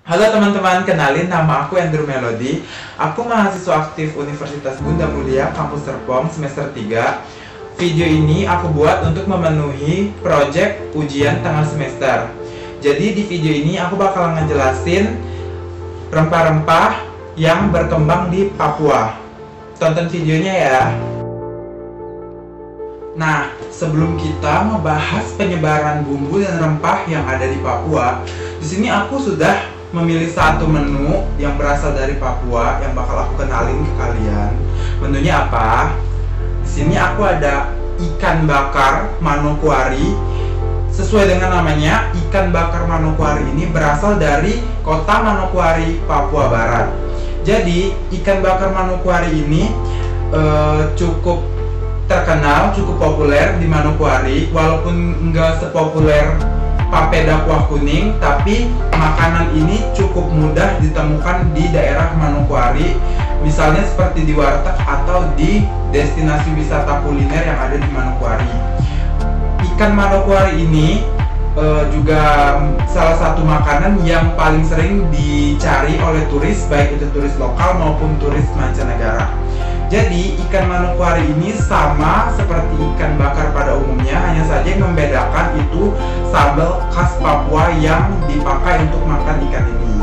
Halo teman-teman, kenalin nama aku Andrew Melody. Aku mahasiswa aktif Universitas Bunda Mulia, Kampus Serpong, semester 3. Video ini aku buat untuk memenuhi proyek ujian tengah semester. Jadi di video ini aku bakal ngejelasin rempah-rempah yang berkembang di Papua. Tonton videonya ya. Nah, sebelum kita membahas penyebaran bumbu dan rempah yang ada di Papua, di sini aku sudah memilih satu menu yang berasal dari Papua yang bakal aku kenalin ke kalian. Menunya apa? Di sini aku ada ikan bakar Manokwari. Sesuai dengan namanya, ikan bakar Manokwari ini berasal dari kota Manokwari, Papua Barat. Jadi, ikan bakar Manokwari ini cukup terkenal, cukup populer di Manokwari, walaupun nggak sepopuler papeda kuah kuning, tapi makanan ini cukup mudah ditemukan di daerah Manokwari, misalnya seperti di warteg atau di destinasi wisata kuliner yang ada di Manokwari. Ikan Manokwari ini juga salah satu makanan yang paling sering dicari oleh turis, baik itu turis lokal maupun turis mancanegara. Jadi ikan Manokwari ini sama seperti ikan bakar pada umumnya, hanya saja yang membedakan itu sambal khas Papua yang dipakai untuk makan ikan ini.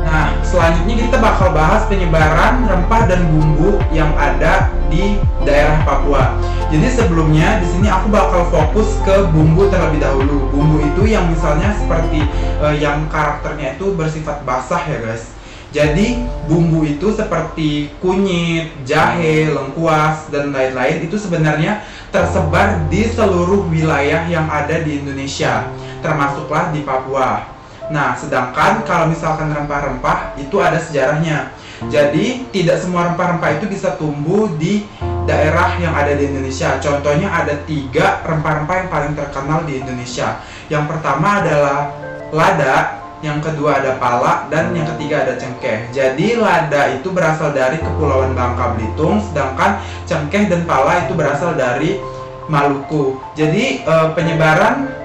Nah, selanjutnya kita bakal bahas penyebaran rempah dan bumbu yang ada di daerah Papua. Jadi sebelumnya di sini aku bakal fokus ke bumbu terlebih dahulu. Bumbu itu yang misalnya seperti yang karakternya itu bersifat basah ya guys. Jadi bumbu itu seperti kunyit, jahe, lengkuas dan lain-lain itu sebenarnya tersebar di seluruh wilayah yang ada di Indonesia, termasuklah di Papua. Nah, sedangkan kalau misalkan rempah-rempah itu ada sejarahnya. Jadi tidak semua rempah-rempah itu bisa tumbuh di daerah yang ada di Indonesia. Contohnya ada 3 rempah-rempah yang paling terkenal di Indonesia. Yang pertama adalah lada, yang kedua ada pala, dan yang ketiga ada cengkeh. Jadi lada itu berasal dari Kepulauan Bangka Belitung, sedangkan cengkeh dan pala itu berasal dari Maluku. Jadi penyebaran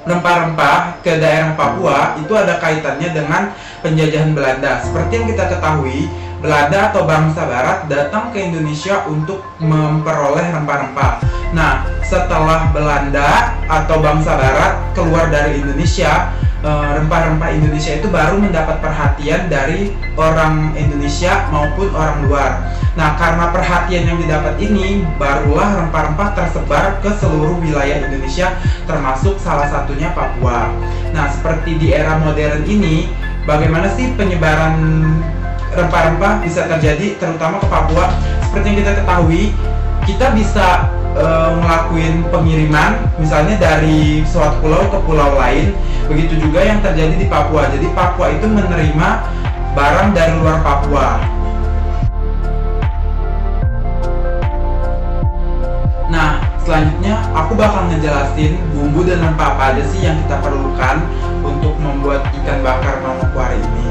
rempah-rempah ke daerah Papua itu ada kaitannya dengan penjajahan Belanda. Seperti yang kita ketahui, Belanda atau bangsa Barat datang ke Indonesia untuk memperoleh rempah-rempah. Nah, setelah Belanda atau bangsa Barat keluar dari Indonesia, rempah-rempah Indonesia itu baru mendapat perhatian dari orang Indonesia maupun orang luar. Nah, karena perhatian yang didapat ini, barulah rempah-rempah tersebar ke seluruh wilayah Indonesia, termasuk salah satunya Papua. Nah, seperti di era modern ini, bagaimana sih penyebaran rempah-rempah bisa terjadi, terutama ke Papua? Seperti yang kita ketahui, kita bisa ngelakuin pengiriman misalnya dari suatu pulau ke pulau lain. Begitu juga yang terjadi di Papua. Jadi Papua itu menerima barang dari luar Papua. Nah, selanjutnya aku bakal ngejelasin bumbu dan rempah apa aja sih yang kita perlukan untuk membuat ikan bakar Manokwari ini.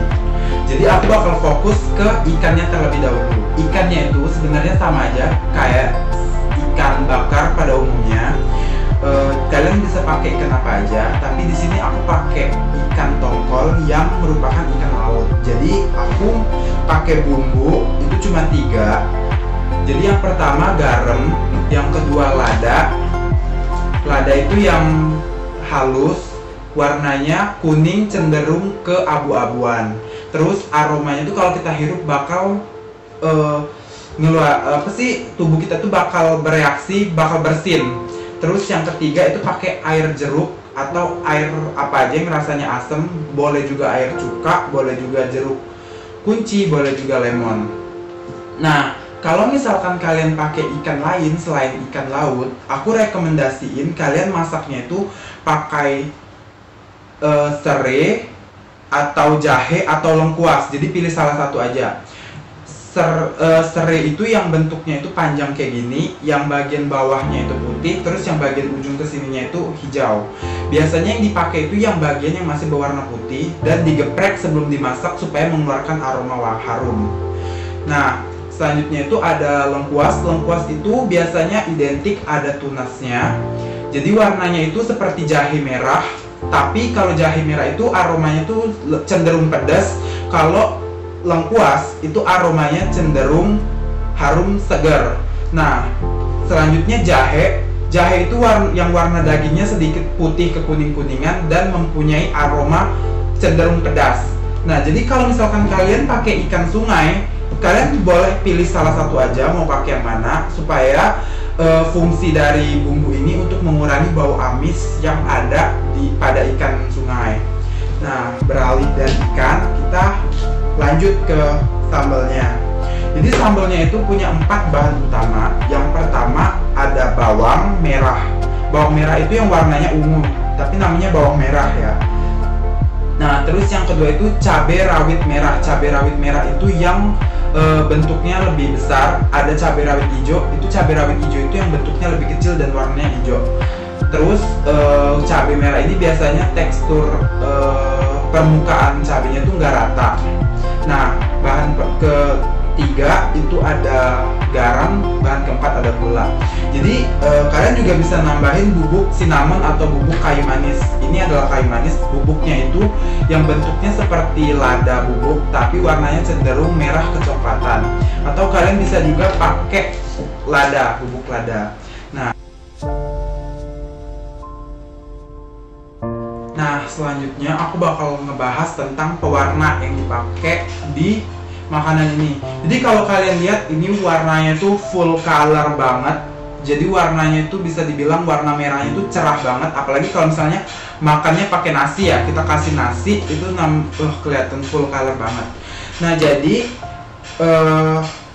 Jadi aku bakal fokus ke ikannya terlebih dahulu. Ikannya itu sebenarnya sama aja kayak ikan bakar pada umumnya. Kalian bisa pakai ikan apa aja, tapi di sini aku pakai ikan tongkol yang merupakan ikan laut. Jadi aku pakai bumbu itu cuma 3. Jadi yang pertama garam, yang kedua lada. Lada itu yang halus, warnanya kuning cenderung ke abu-abuan. Terus aromanya itu kalau kita hirup bakal tubuh kita tuh bakal bereaksi, bakal bersin. Terus yang ketiga itu pakai air jeruk atau air apa aja yang rasanya asam, boleh juga air cuka, boleh juga jeruk kunci, boleh juga lemon. Nah, kalau misalkan kalian pakai ikan lain selain ikan laut, aku rekomendasiin kalian masaknya itu pakai serai atau jahe atau lengkuas. Jadi pilih salah satu aja. Serai itu yang bentuknya itu panjang kayak gini, yang bagian bawahnya itu putih, terus yang bagian ujung kesininya itu hijau. Biasanya yang dipakai itu yang bagian yang masih berwarna putih dan digeprek sebelum dimasak supaya mengeluarkan aroma harum. Nah, selanjutnya itu ada lengkuas. Lengkuas itu biasanya identik ada tunasnya. Jadi warnanya itu seperti jahe merah, tapi kalau jahe merah itu aromanya tuh cenderung pedas. Kalau lengkuas itu aromanya cenderung harum segar. Nah, selanjutnya jahe. Jahe itu yang warna dagingnya sedikit putih ke kuning-kuningan dan mempunyai aroma cenderung pedas. Nah, jadi kalau misalkan kalian pakai ikan sungai, kalian boleh pilih salah satu aja mau pakai yang mana, supaya fungsi dari bumbu ini untuk mengurangi bau amis yang ada pada ikan sungai. Nah, beralih dari ikan, kita lanjut ke sambalnya. Jadi sambalnya itu punya 4 bahan utama. Yang pertama ada bawang merah. Bawang merah itu yang warnanya ungu, tapi namanya bawang merah ya. Nah, terus yang kedua itu cabai rawit merah. Cabai rawit merah itu yang bentuknya lebih besar. Ada cabai rawit hijau. Itu cabai rawit hijau itu yang bentuknya lebih kecil dan warnanya hijau. Terus cabai merah ini biasanya tekstur permukaan cabainya tuh nggak rata. Nah, bahan ketiga itu ada garam, bahan keempat ada gula. Jadi kalian juga bisa nambahin bubuk cinnamon atau bubuk kayu manis. Ini adalah kayu manis. Bubuknya itu yang bentuknya seperti lada bubuk, tapi warnanya cenderung merah kecoklatan. Atau kalian bisa juga pakai lada, bubuk lada. Nah, selanjutnya aku bakal ngebahas tentang pewarna yang dipakai di makanan ini. Jadi kalau kalian lihat ini warnanya tuh full color banget. Jadi warnanya itu bisa dibilang warna merahnya itu cerah banget. Apalagi kalau misalnya makannya pakai nasi ya, kita kasih nasi itu kelihatan full color banget. Nah, jadi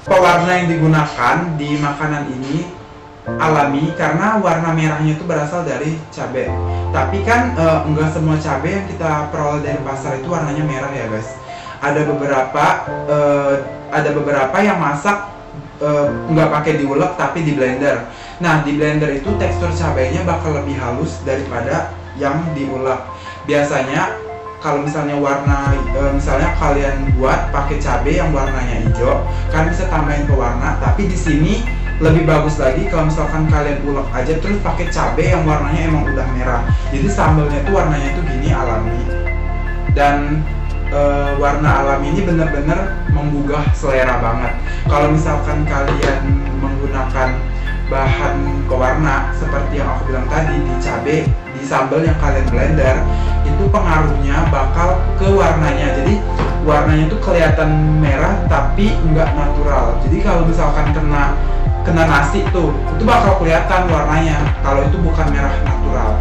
pewarna yang digunakan di makanan ini alami karena warna merahnya itu berasal dari cabai. Tapi kan enggak semua cabai yang kita peroleh dari pasar itu warnanya merah ya guys. Ada beberapa yang masak nggak pakai diulek tapi di blender. Nah, di blender itu tekstur cabainya bakal lebih halus daripada yang diulek. Biasanya kalau misalnya misalnya kalian buat pakai cabai yang warnanya hijau, kalian bisa tambahin pewarna. Tapi di sini lebih bagus lagi kalau misalkan kalian ulek aja terus pakai cabai yang warnanya emang udah merah. Jadi sambalnya tuh warnanya tuh gini alami. Dan warna alami ini bener-bener menggugah selera banget. Kalau misalkan kalian menggunakan bahan pewarna seperti yang aku bilang tadi di cabai, di sambal yang kalian blender, itu pengaruhnya bakal ke warnanya. Jadi warnanya tuh kelihatan merah tapi nggak natural. Jadi kalau misalkan kena nasi tuh, itu bakal kelihatan warnanya kalau itu bukan merah natural.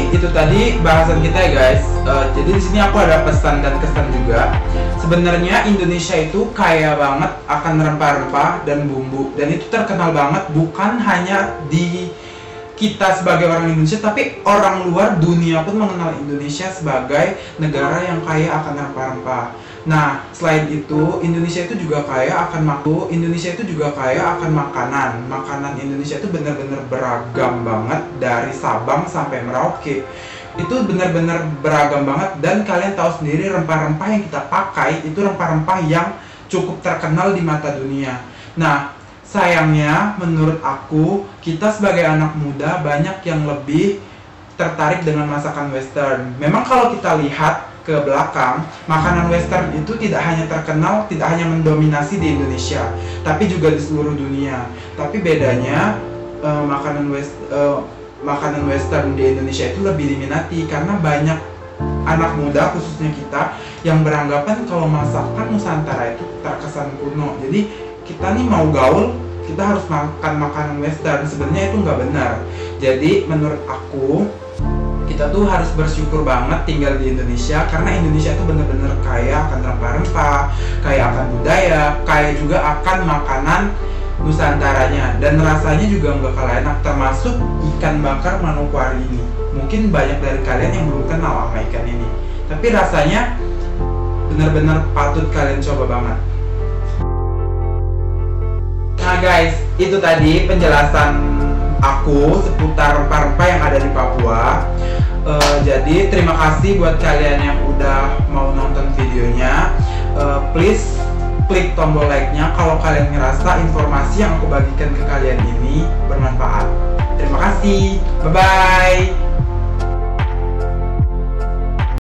Itu tadi bahasan kita ya guys. Jadi di sini aku ada pesan dan kesan juga. Sebenarnya Indonesia itu kaya banget akan rempah-rempah dan bumbu, dan itu terkenal banget bukan hanya di kita sebagai orang Indonesia, tapi orang luar dunia pun mengenal Indonesia sebagai negara yang kaya akan rempah-rempah. Nah, selain itu Indonesia itu juga kaya akan makanan. Makanan Indonesia itu benar-benar beragam banget dari Sabang sampai Merauke. Itu benar-benar beragam banget, dan kalian tahu sendiri rempah-rempah yang kita pakai itu rempah-rempah yang cukup terkenal di mata dunia. Nah, sayangnya menurut aku kita sebagai anak muda banyak yang lebih tertarik dengan masakan western. Memang kalau kita lihat ke belakang, makanan western itu tidak hanya terkenal, tidak hanya mendominasi di Indonesia, tapi juga di seluruh dunia. Tapi bedanya makanan western di Indonesia itu lebih diminati karena banyak anak muda khususnya kita yang beranggapan kalau masakan Nusantara itu terkesan kuno. Jadi kita nih mau gaul, kita harus makan makanan western. Sebenarnya itu nggak benar. Jadi menurut aku kita tuh harus bersyukur banget tinggal di Indonesia, karena Indonesia tuh bener-bener kaya akan rempah-rempah, kaya akan budaya, kaya juga akan makanan Nusantaranya, dan rasanya juga nggak kalah enak, termasuk ikan bakar Manokwari ini. Mungkin banyak dari kalian yang belum kenal sama ikan ini, tapi rasanya benar-benar patut kalian coba banget. Nah guys, itu tadi penjelasan aku seputar rempah-rempah yang ada di Papua. Jadi terima kasih buat kalian yang udah mau nonton videonya. Please klik tombol like-nya kalau kalian ngerasa informasi yang aku bagikan ke kalian ini bermanfaat. Terima kasih, bye-bye.